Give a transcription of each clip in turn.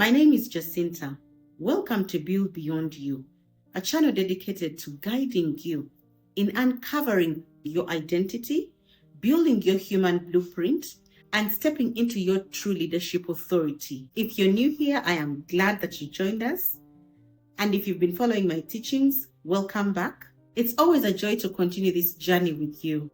My name is Jacinta. Welcome to Build Beyond You, a channel dedicated to guiding you in uncovering your identity, building your human blueprint, and stepping into your true leadership authority. If you're new here, I am glad that you joined us. And if you've been following my teachings, welcome back. It's always a joy to continue this journey with you.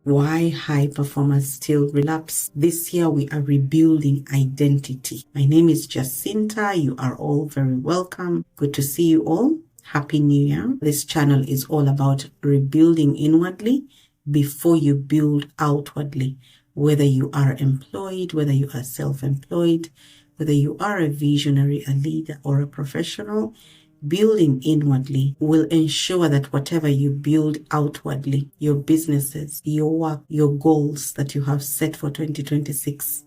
Why high performers still relapse. This year we are rebuilding identity. My name is Jacinta. You are all very welcome. Good to see you all. Happy New Year. This channel is all about rebuilding inwardly before you build outwardly. Whether you are employed, whether you are self-employed, whether you are a visionary, a leader, or a professional, building inwardly will ensure that whatever you build outwardly, your businesses, your work, your goals that you have set for 2026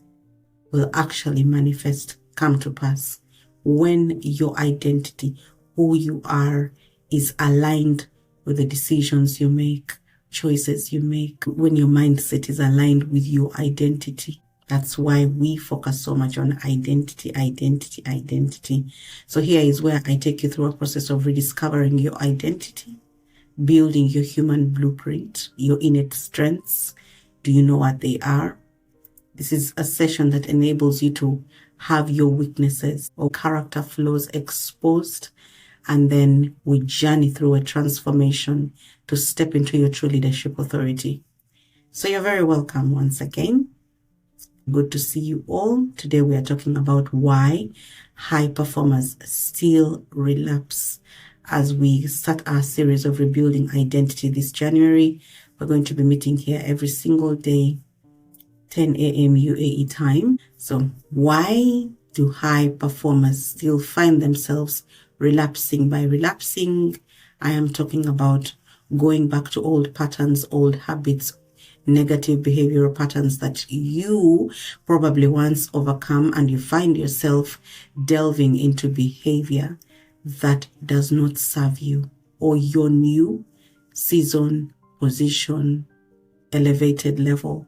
will actually manifest, come to pass when your identity, who you are, is aligned with the decisions you make, choices you make, when your mindset is aligned with your identity. That's why we focus so much on identity. So here is where I take you through a process of rediscovering your identity, building your human blueprint, your innate strengths. Do you know what they are? This is a session that enables you to have your weaknesses or character flaws exposed, and then we journey through a transformation to step into your true leadership authority. So you're very welcome once again. Good to see you all. Today we are talking about why high performers still relapse. As we start our series of rebuilding identity this January, we're going to be meeting here every single day, 10 a.m. UAE time. So why do high performers still find themselves relapsing? By relapsing, I am talking about going back to old patterns, old habits, negative behavioral patterns that you probably once overcome, and you find yourself delving into behavior that does not serve you or your new season, position, elevated level.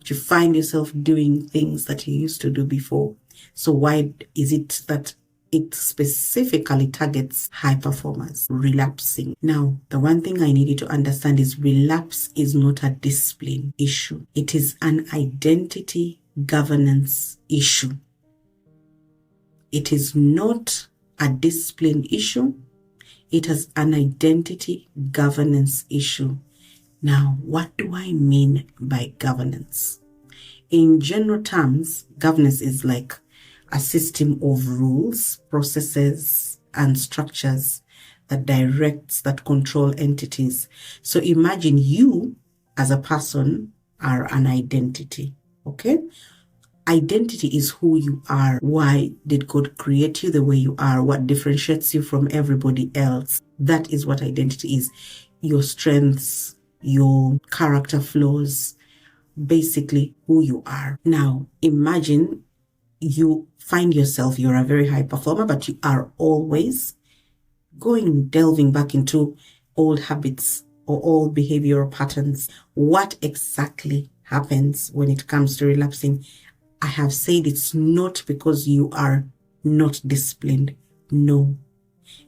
You find yourself doing things that you used to do before. So why is it that it specifically targets high performers relapsing? Now, the one thing I need you to understand is relapse is not a discipline issue. It is an identity governance issue. It is not a discipline issue. It is an identity governance issue. Now, what do I mean by governance? In general terms, governance is like a system of rules, processes, and structures that directs, that control entities. So imagine you as a person are an identity, okay? Identity is who you are. Why did God create you the way you are? What differentiates you from everybody else? That is what identity is. Your strengths, your character flaws, basically who you are. Now, imagine you find yourself, you're a very high performer, but you are always delving back into old habits or old behavioral patterns. What exactly happens when it comes to relapsing? I have said it's not because you are not disciplined. No.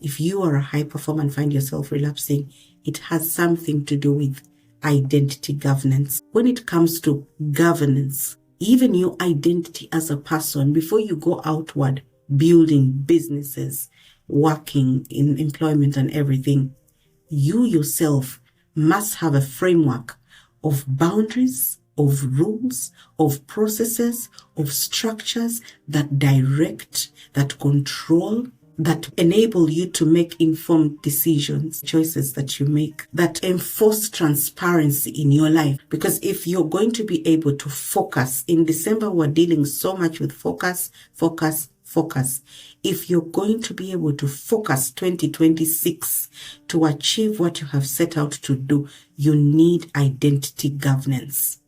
If you are a high performer and find yourself relapsing, it has something to do with identity governance. When it comes to governance, even your identity as a person, before you go outward, building businesses, working in employment and everything, you yourself must have a framework of boundaries, of rules, of processes, of structures that direct, that control, that enable you to make informed decisions, choices that you make, that enforce transparency in your life. Because if you're going to be able to focus, in December we're dealing so much with focus. If you're going to be able to focus 2026 to achieve what you have set out to do, you need identity governance.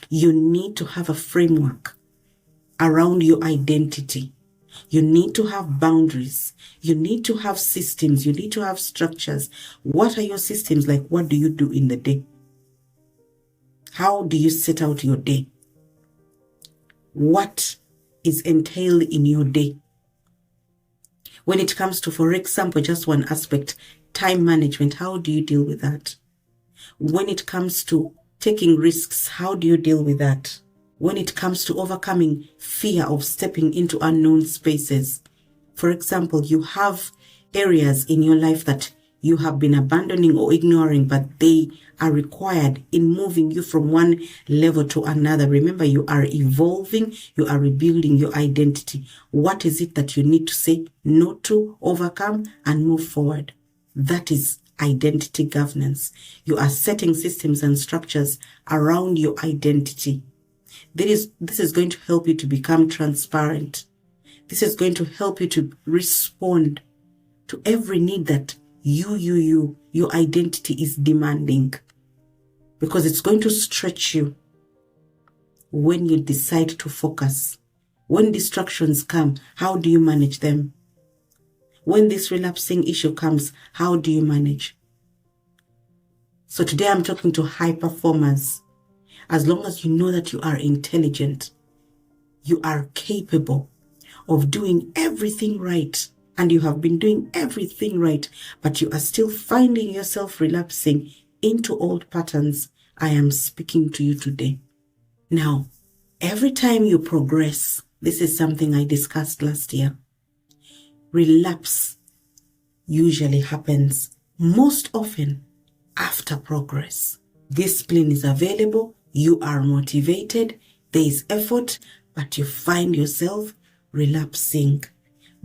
You need to have a framework around your identity. You need to have boundaries. You need to have systems. You need to have structures. What are your systems like? What do you do in the day? How do you set out your day? What is entailed in your day? When it comes to, for example, just one aspect, time management, how do you deal with that? When it comes to taking risks, how do you deal with that? When it comes to overcoming fear of stepping into unknown spaces, for example, you have areas in your life that you have been abandoning or ignoring, but they are required in moving you from one level to another. Remember, you are evolving, you are rebuilding your identity. What is it that you need to say no to, overcome, and move forward? That is identity governance. You are setting systems and structures around your identity. This is going to help you to become transparent. This is going to help you to respond to every need that your identity is demanding, because it's going to stretch you when you decide to focus. When distractions come, how do you manage them? When this relapsing issue comes, how do you manage? So today I'm talking to high performers. As long as you know that you are intelligent, you are capable of doing everything right, and you have been doing everything right, but you are still finding yourself relapsing into old patterns, I am speaking to you today. Now, every time you progress, this is something I discussed last year, relapse usually happens most often after progress. Discipline is available, you are motivated, there is effort, but you find yourself relapsing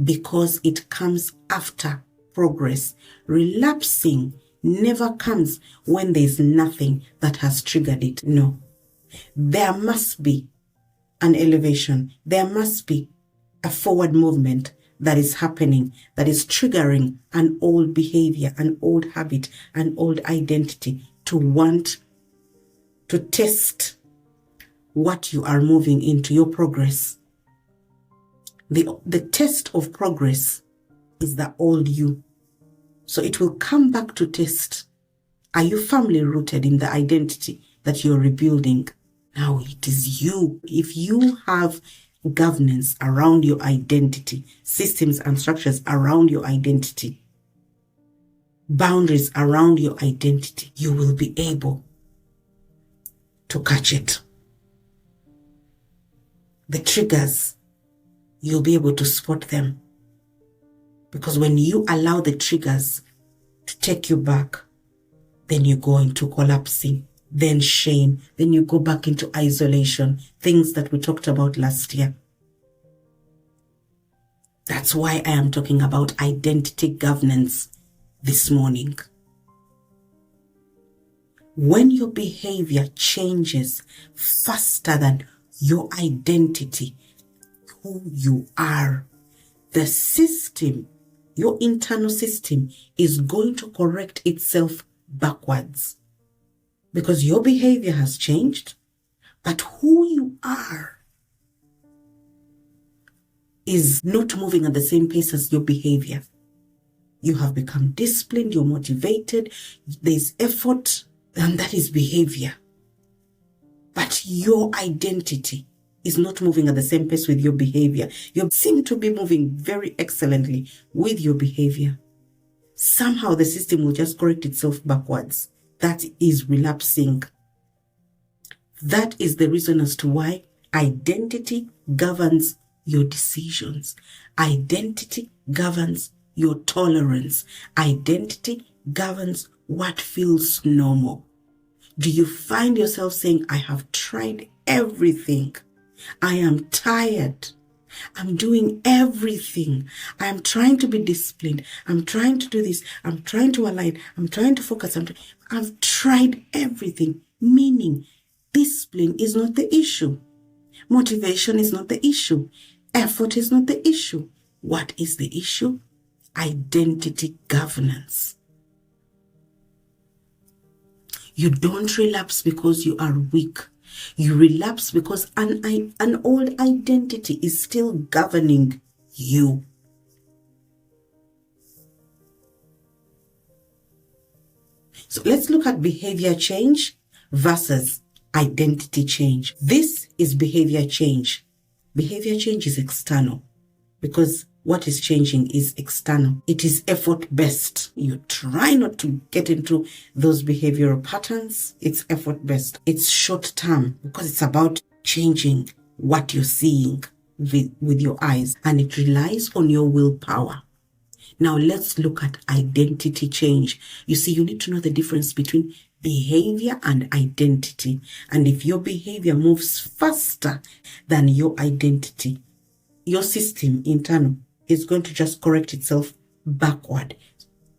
because it comes after progress. Relapsing never comes when there is nothing that has triggered it. No. There must be an elevation. There must be a forward movement that is happening, that is triggering an old behavior, an old habit, an old identity to want to test what you are moving into, your progress. The test of progress is the old you. So it will come back to test. Are you firmly rooted in the identity that you're rebuilding? Now it is you. If you have governance around your identity, systems and structures around your identity, boundaries around your identity, you will be able to catch it. The triggers, you'll be able to spot them. Because when you allow the triggers to take you back, then you go into collapsing, then shame, then you go back into isolation, things that we talked about last year. That's why I am talking about identity governance this morning. When your behavior changes faster than your identity, who you are, the system, your internal system is going to correct itself backwards because your behavior has changed, but who you are is not moving at the same pace as your behavior. You have become disciplined, you're motivated, there's effort, and that is behavior. But your identity is not moving at the same pace with your behavior. You seem to be moving very excellently with your behavior. Somehow the system will just correct itself backwards. That is relapsing. That is the reason as to why identity governs your decisions. Identity governs your tolerance. Identity governs what feels normal. Do you find yourself saying, I have tried everything. I am tired. I'm doing everything. I'm trying to be disciplined. I'm trying to do this. I'm trying to align. I'm trying to focus. I've tried everything. Meaning, discipline is not the issue. Motivation is not the issue. Effort is not the issue. What is the issue? Identity governance. You don't relapse because you are weak. You relapse because an old identity is still governing you. So let's look at behavior change versus identity change. This is behavior change. Behavior change is external because what is changing is external. It is effort-based. You try not to get into those behavioral patterns. It's effort-based. It's short-term because it's about changing what you're seeing with your eyes, and it relies on your willpower. Now let's look at identity change. You see, you need to know the difference between behavior and identity. And if your behavior moves faster than your identity, your system internal is going to just correct itself backward.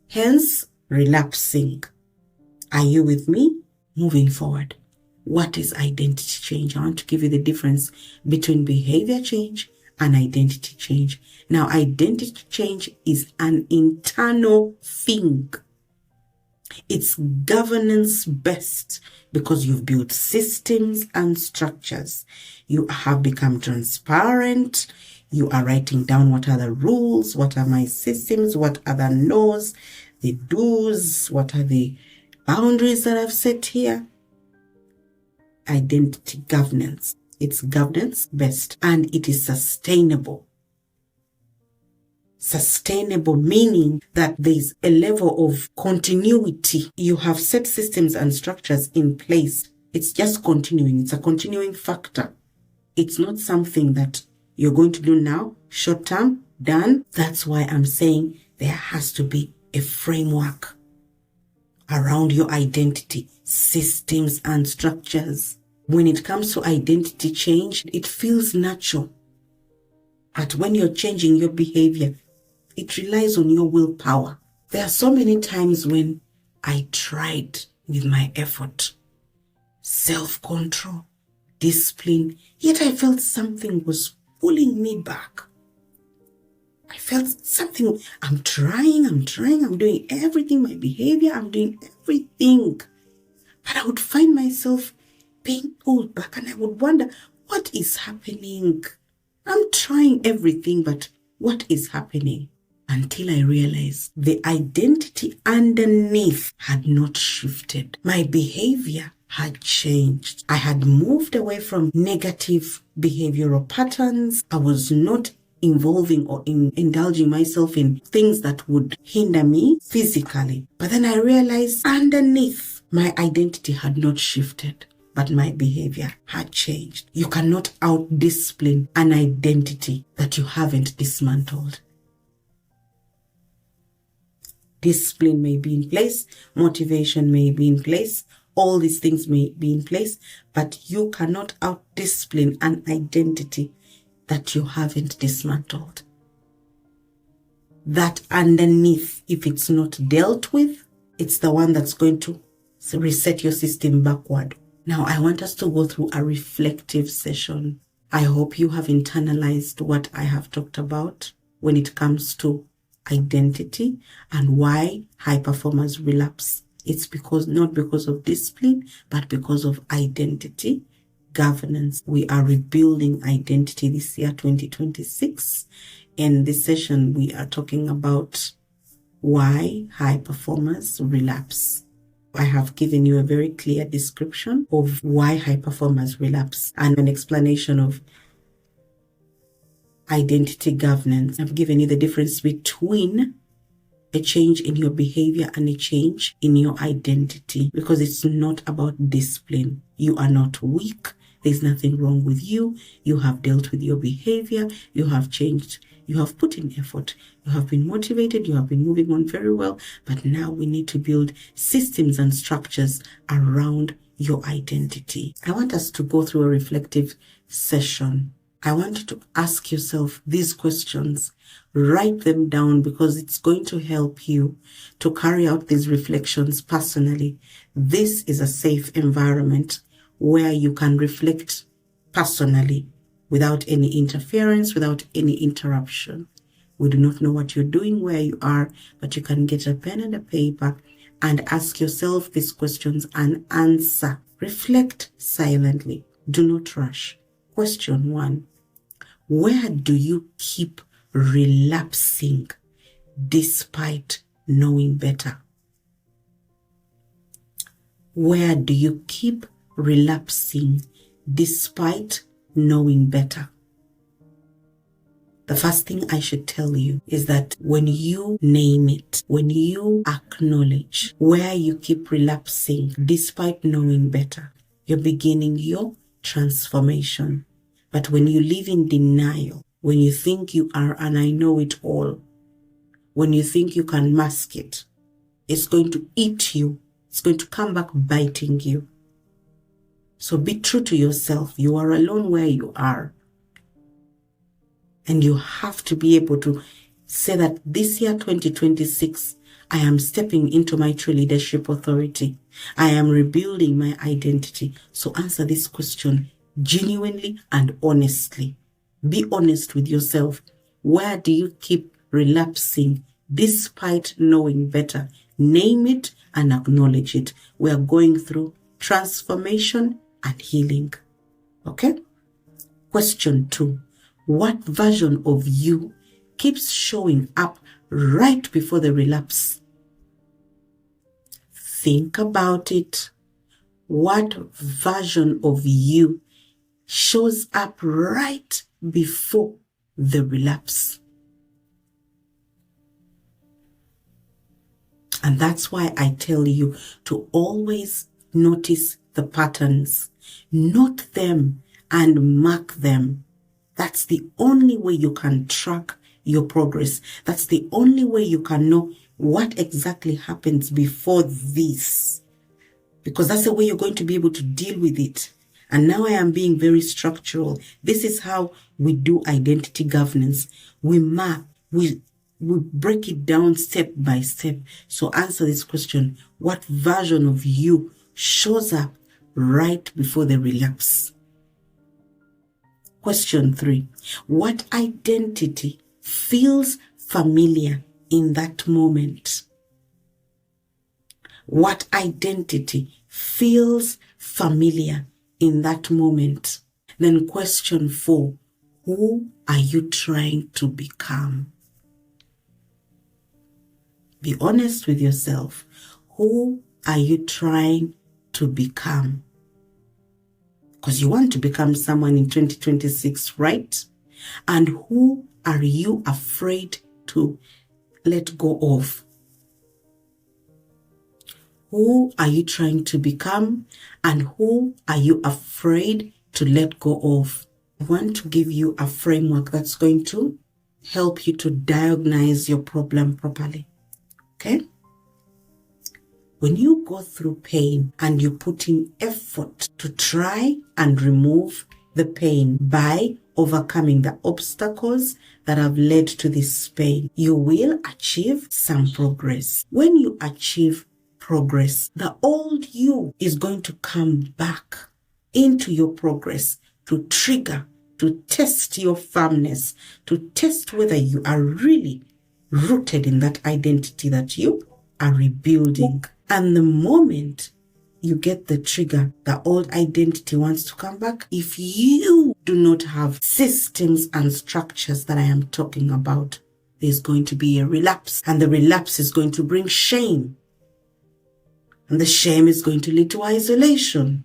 Hence, relapsing. Are you with me? Moving forward. What is identity change? I want to give you the difference between behavior change and identity change. Now, identity change is an internal thing. It's governance based because you've built systems and structures. You have become transparent. You are writing down what are the rules, what are my systems, what are the laws, the do's, what are the boundaries that I've set here. Identity governance. It's governance based and it is sustainable. Sustainable meaning that there's a level of continuity. You have set systems and structures in place. It's just continuing. It's a continuing factor. It's not something that you're going to do now, short term, done. That's why I'm saying there has to be a framework around your identity, systems and structures. When it comes to identity change, it feels natural. But when you're changing your behavior, it relies on your willpower. There are so many times when I tried with my effort, self-control, discipline, yet I felt something was pulling me back. I felt something, I'm trying, I'm doing everything, my behavior, I'm doing everything. But I would find myself being pulled back and I would wonder, what is happening? I'm trying everything, but what is happening? Until I realized the identity underneath had not shifted. My behavior had changed. I had moved away from negative behavioral patterns. I was not involving or indulging myself in things that would hinder me physically. But then I realized underneath, my identity had not shifted, but my behavior had changed. You cannot out-discipline an identity that you haven't dismantled. Discipline may be in place, motivation may be in place, all these things may be in place, but you cannot out-discipline an identity that you haven't dismantled. That underneath, if it's not dealt with, it's the one that's going to reset your system backward. Now, I want us to go through a reflective session. I hope you have internalized what I have talked about when it comes to identity and why high performers relapse. It's not because of discipline, but because of identity governance. We are rebuilding identity this year, 2026. In this session, we are talking about why high performers relapse. I have given you a very clear description of why high performers relapse and an explanation of identity governance. I've given you the difference between a change in your behavior and a change in your identity, because it's not about discipline. You are not weak. There's nothing wrong with you. You have dealt with your behavior. You have changed. You have put in effort. You have been motivated. You have been moving on very well. But now we need to build systems and structures around your identity. I want us to go through a reflective session. I want you to ask yourself these questions. Write them down because it's going to help you to carry out these reflections personally. This is a safe environment where you can reflect personally without any interference, without any interruption. We do not know what you're doing, where you are, but you can get a pen and a paper and ask yourself these questions and answer Reflect silently. Do not rush. Question 1. Where do you keep relapsing despite knowing better? Where do you keep relapsing despite knowing better? The first thing I should tell you is that when you name it, when you acknowledge where you keep relapsing despite knowing better, you're beginning your transformation. But when you live in denial, when you think you are and I know it all, when you think you can mask it, it's going to eat you. It's going to come back biting you. So be true to yourself. You are alone where you are. And you have to be able to say that this year, 2026, I am stepping into my true leadership authority. I am rebuilding my identity. So answer this question genuinely and honestly. Be honest with yourself. Where do you keep relapsing despite knowing better? Name it and acknowledge it. We are going through transformation and healing. Okay? Question 2. What version of you keeps showing up right before the relapse? Think about it. What version of you shows up right before the relapse? And that's why I tell you to always notice the patterns. Note them and mark them. That's the only way you can track your progress. That's the only way you can know what exactly happens before this. Because that's the way you're going to be able to deal with it. And now I am being very structural. This is how we do identity governance. We map, we break it down step by step. So answer this question. What version of you shows up right before the relapse? Question 3. What identity feels familiar in that moment? What identity feels familiar in that moment? Then question 4. Who are you trying to become? Be honest with yourself. Who are you trying to become? Because you want to become someone in 2026, right? And who are you afraid to let go of? Who are you trying to become? And who are you afraid to let go of? I want to give you a framework that's going to help you to diagnose your problem properly. Okay? When you go through pain and you put in effort to try and remove the pain by overcoming the obstacles that have led to this pain, you will achieve some progress. When you achieve progress, the old you is going to come back into your progress to trigger, to test your firmness, to test whether you are really rooted in that identity that you are rebuilding. And the moment you get the trigger, the old identity wants to come back. If you do not have systems and structures that I am talking about, there's going to be a relapse. And the relapse is going to bring shame. And the shame is going to lead to isolation.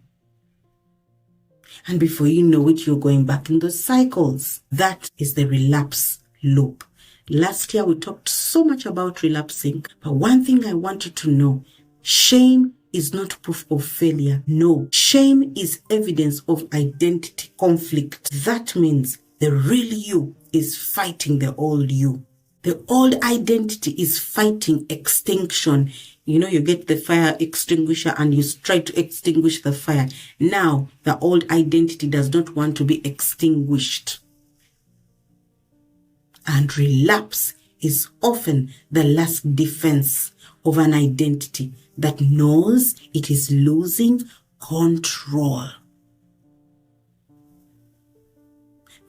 And before you know it, you're going back in those cycles. That is the relapse loop. Last year, we talked so much about relapsing. But one thing I want you to know, shame is not proof of failure. No, shame is evidence of identity conflict. That means the real you is fighting the old you. The old identity is fighting extinction. You know, you get the fire extinguisher and you try to extinguish the fire. Now, the old identity does not want to be extinguished. And relapse is often the last defense of an identity that knows it is losing control.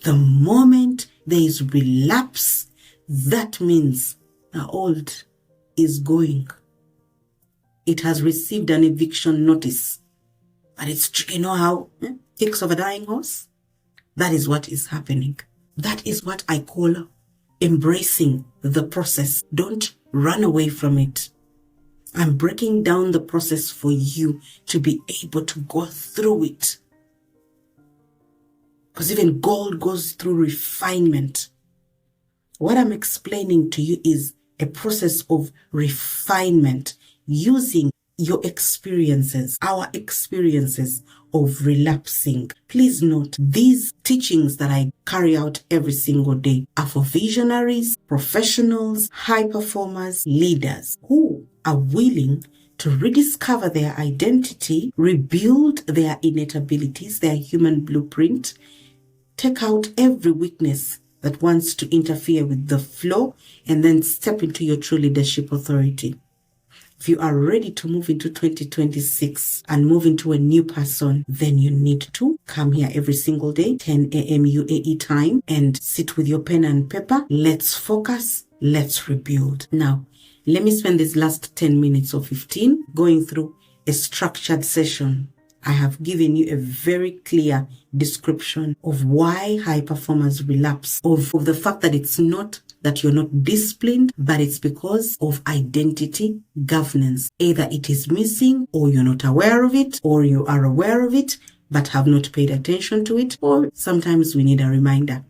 The moment there is relapse, that means the old is going. It has received an eviction notice. But it's, you know how ticks of a dying horse? That is what is happening. That is what I call embracing the process. Don't run away from it. I'm breaking down the process for you to be able to go through it. Because even gold goes through refinement. What I'm explaining to you is a process of refinement using your experiences, our experiences of relapsing. Please note, these teachings that I carry out every single day are for visionaries, professionals, high performers, leaders who are willing to rediscover their identity, rebuild their innate abilities, their human blueprint, take out every weakness that wants to interfere with the flow, and then step into your true leadership authority. If you are ready to move into 2026 and move into a new person, then you need to come here every single day, 10 a.m. UAE time, and sit with your pen and paper. Let's focus. Let's rebuild. Now, let me spend this last 10 minutes or 15 going through a structured session. I have given you a very clear description of why high performers relapse, of the fact that it's not that you're not disciplined, but it's because of identity governance. Either it is missing, or you're not aware of it, or you are aware of it, but have not paid attention to it, or sometimes we need a reminder.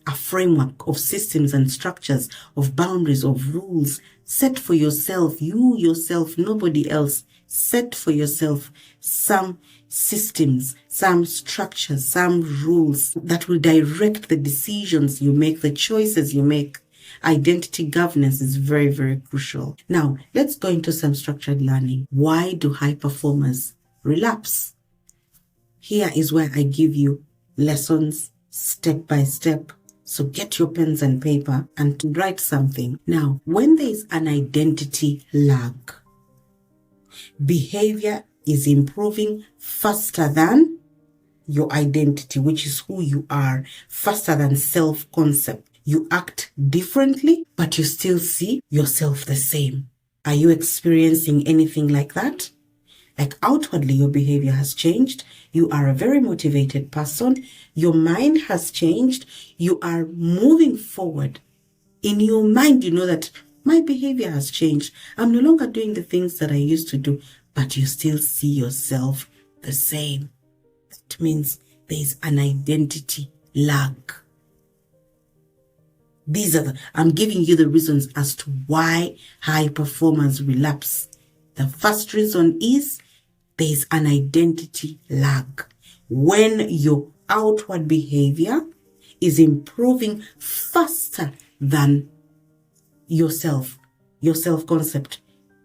A framework of systems and structures, of boundaries, of rules. Set for yourself, you yourself, nobody else. Set for yourself some systems, some structures, some rules that will direct the decisions you make, the choices you make. Identity governance is very, very crucial. Now, let's go into some structured learning. Why do high performers relapse? Here is where I give you lessons step by step. So get your pens and paper and write something. Now, when there is an identity lag, behavior is improving faster than your identity, which is who you are, faster than self-concept. You act differently, but you still see yourself the same. Are you experiencing anything like that? Like outwardly, your behavior has changed. You are a very motivated person. Your mind has changed. You are moving forward. In your mind, you know that my behavior has changed. I'm no longer doing the things that I used to do, but you still see yourself the same. That means there is an identity lag. I'm giving you the reasons as to why high performers relapse. The first reason is there is an identity lag. When your outward behavior is improving faster than yourself, your self-concept,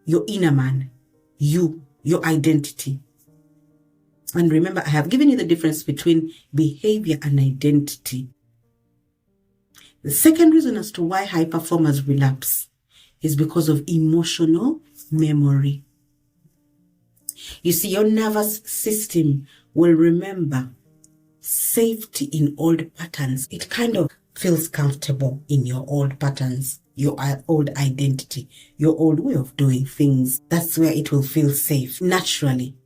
your inner man, your identity. And remember, I have given you the difference between behavior and identity. The second reason as to why high performers relapse is because of emotional memory. You see, your nervous system will remember safety in old patterns. It kind of feels comfortable in your old patterns, your old identity, your old way of doing things. That's where it will feel safe. Naturally,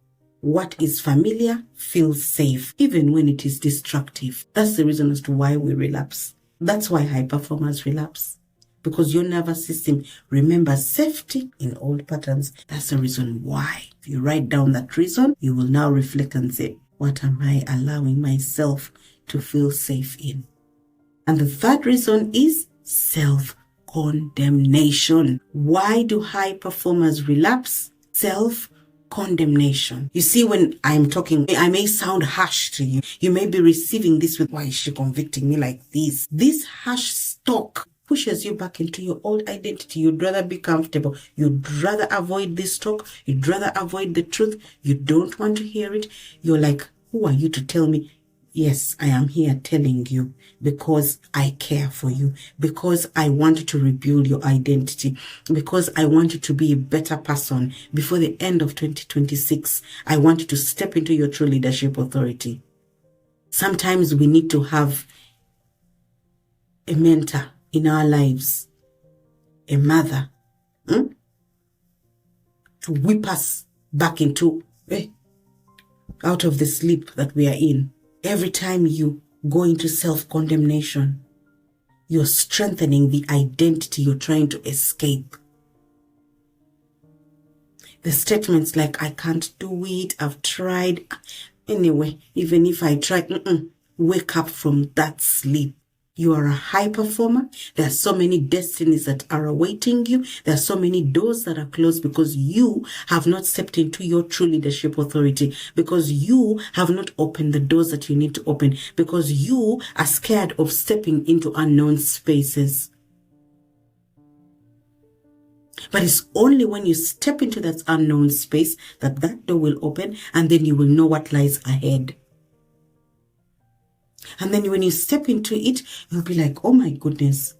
what is familiar feels safe, even when it is destructive. That's the reason as to why we relapse. That's why high performers relapse. Because your nervous system remembers safety in old patterns. That's the reason why. If you write down that reason, you will now reflect and say, what am I allowing myself to feel safe in? And the third reason is self-condemnation. Why do high performers relapse? Self-condemnation. You see, when I'm talking, I may sound harsh to you. You may be receiving this with, why is she convicting me like this? This harsh talk pushes you back into your old identity. You'd rather be comfortable. You'd rather avoid this talk. You'd rather avoid the truth. You don't want to hear it. You're like, who are you to tell me? Yes, I am here telling you because I care for you, because I want you to rebuild your identity, because I want you to be a better person before the end of 2026. I want you to step into your true leadership authority. Sometimes we need to have a mentor in our lives, a mother, to whip us back into, hey, out of the sleep that we are in. Every time you go into self-condemnation, you're strengthening the identity you're trying to escape. The statements like, I can't do it, I've tried. Anyway, even if I try, wake up from that sleep. You are a high performer. There are so many destinies that are awaiting you. There are so many doors that are closed because you have not stepped into your true leadership authority, because you have not opened the doors that you need to open, because you are scared of stepping into unknown spaces. But it's only when you step into that unknown space that that door will open, and then you will know what lies ahead. And then when you step into it, you'll be like, oh my goodness.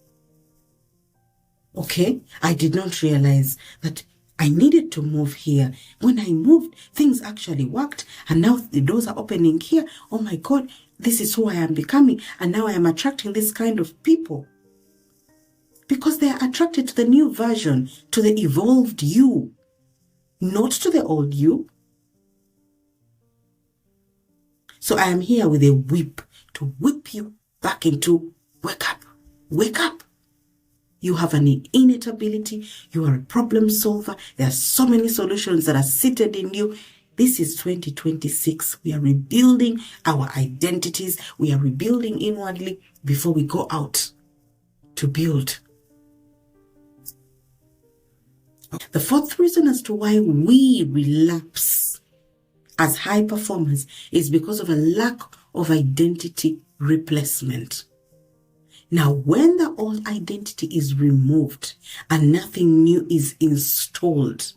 Okay, I did not realize that I needed to move here. When I moved, things actually worked. And now the doors are opening here. Oh my God, this is who I am becoming. And now I am attracting this kind of people. Because they are attracted to the new version, to the evolved you, not to the old you. So I am here with a whip to whip you back into wake up. Wake up. You have an innate ability. You are a problem solver. There are so many solutions that are seated in you. This is 2026. We are rebuilding our identities. We are rebuilding inwardly before we go out to build. The fourth reason as to why we relapse as high performers is because of a lack of identity replacement. Now, when the old identity is removed and nothing new is installed,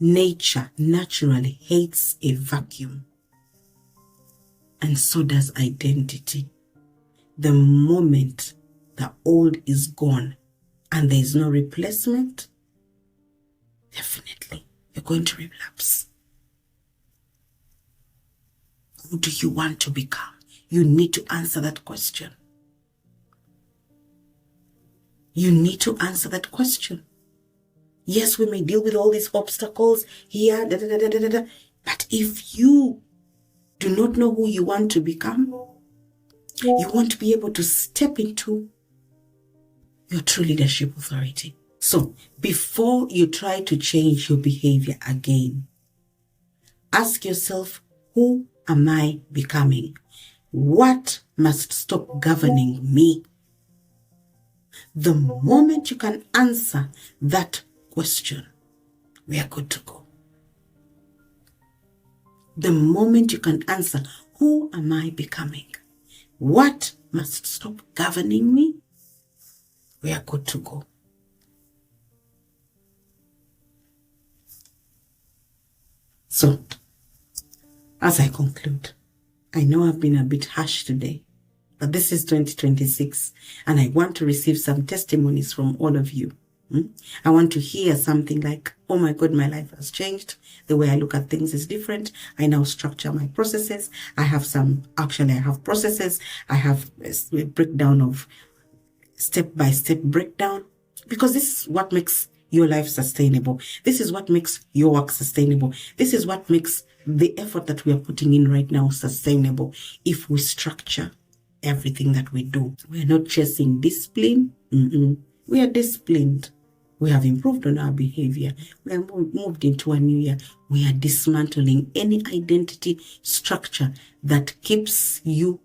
nature naturally hates a vacuum. And so does identity. The moment the old is gone and there is no replacement, definitely you're going to relapse. Who do you want to become? You need to answer that question. You need to answer that question. Yes, we may deal with all these obstacles here, but if you do not know who you want to become, you won't be able to step into your true leadership authority. So, before you try to change your behavior again, ask yourself, who am I becoming? What must stop governing me? The moment you can answer that question, we are good to go. The moment you can answer, who am I becoming? What must stop governing me? We are good to go. So, as I conclude, I know I've been a bit harsh today, but this is 2026, and I want to receive some testimonies from all of you. I want to hear something like, oh my God, my life has changed. The way I look at things is different. I now structure my processes. I have processes. I have a breakdown of step-by-step breakdown, because this is what makes your life sustainable. This is what makes your work sustainable. This is what makes the effort that we are putting in right now sustainable. If we structure everything that we do, we are not chasing discipline. We are disciplined. We have improved on our behavior. We have moved into a new year. We are dismantling any identity structure that keeps you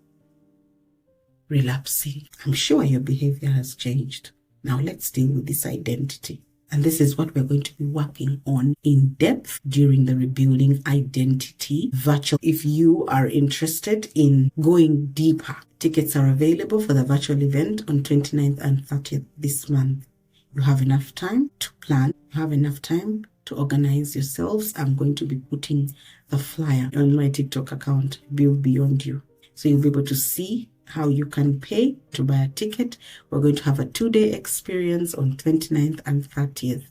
relapsing. I'm sure your behavior has changed. Now let's deal with this identity. And this is what we're going to be working on in depth during the Rebuilding Identity virtual. If you are interested in going deeper, tickets are available for the virtual event on 29th and 30th this month. You have enough time to plan. You have enough time to organize yourselves. I'm going to be putting the flyer on my TikTok account, Build Beyond You. So you'll be able to see how you can pay to buy a ticket. We're going to have a 2-day experience on 29th and 30th.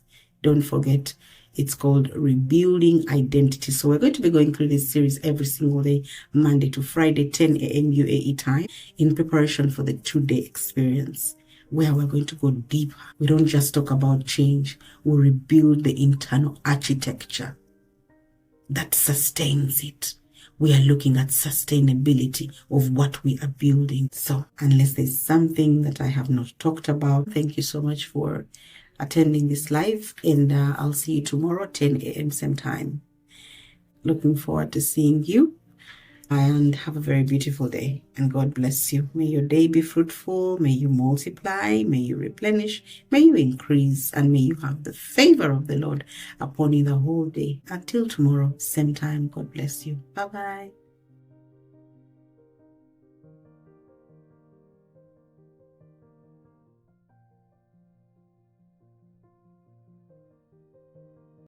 Don't forget, it's called Rebuilding Identity. So we're going to be going through this series every single day, Monday to Friday, 10 a.m. UAE time, in preparation for the 2-day experience, where we're going to go deeper. We don't just talk about change. We rebuild the internal architecture that sustains it. We are looking at sustainability of what we are building. So unless there's something that I have not talked about, thank you so much for attending this live, and I'll see you tomorrow, 10 a.m. same time. Looking forward to seeing you, and have a very beautiful day, and God bless you. May your day be fruitful, may you multiply, may you replenish, may you increase, and may you have the favor of the Lord upon you the whole day. Until tomorrow, same time, God bless you. Bye-bye.